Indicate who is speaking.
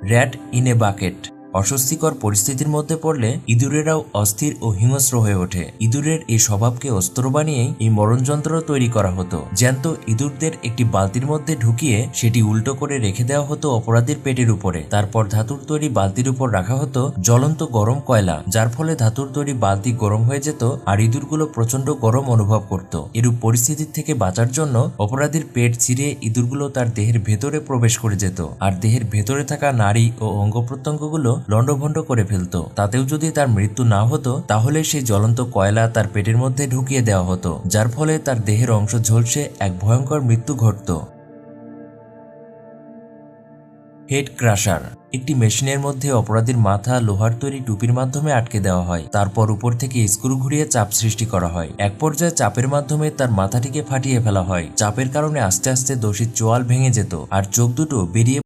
Speaker 1: Rat in a bucket. অস্বস্তিকর পরিস্থিতির মধ্যে পড়লে ইঁদুরেরাও অস্থির ও হিংস্র হয়ে ওঠে। ইঁদুরের এই স্বভাবকে অস্ত্র বানিয়েই এই মরণযন্ত্র তৈরি করা হতো। জ্যান্ত ইঁদুরদের একটি বালতির মধ্যে ঢুকিয়ে সেটি উল্টো করে রেখে দেওয়া হতো অপরাধীর পেটের উপরে। তারপর ধাতুর তৈরি বালতির উপর রাখা হতো জ্বলন্ত গরম কয়লা, যার ফলে ধাতুর তৈরি বালতি গরম হয়ে যেত আর ইঁদুরগুলো প্রচন্ড গরম অনুভব করত। এরূপ পরিস্থিতি থেকে বাঁচার জন্য অপরাধীর পেট ছিঁড়ে ইঁদুরগুলো তার দেহের ভেতরে প্রবেশ করে যেত আর দেহের ভেতরে থাকা নাড়ি ও অঙ্গ প্রত্যঙ্গগুলো লন্ডভন্ড করে ফেলত। তাতেও যদি তার মৃত্যু না হতো তাহলে সেই জ্বলন্ত কয়লা তার পেটের মধ্যে ঢুকিয়ে দেওয়া হতো, যার ফলে তার দেহের অংশ ঝলসে এক ভয়ঙ্কর মৃত্যু ঘটত। Head crusher. একটি মেশিনের মধ্যে অপরাধীর মাথা লোহার তৈরি টুপির মাধ্যমে আটকে দেওয়া হয়। তারপর উপর থেকে স্ক্রু ঘুরিয়ে চাপ সৃষ্টি করা হয়। এক পর্যায়ে চাপের মাধ্যমে তার মাথাটিকে ফাটিয়ে ফেলা হয়। চাপের কারণে আস্তে আস্তে দোষীর চোয়াল ভেঙে যেত আর চোখ দুটো বেরিয়ে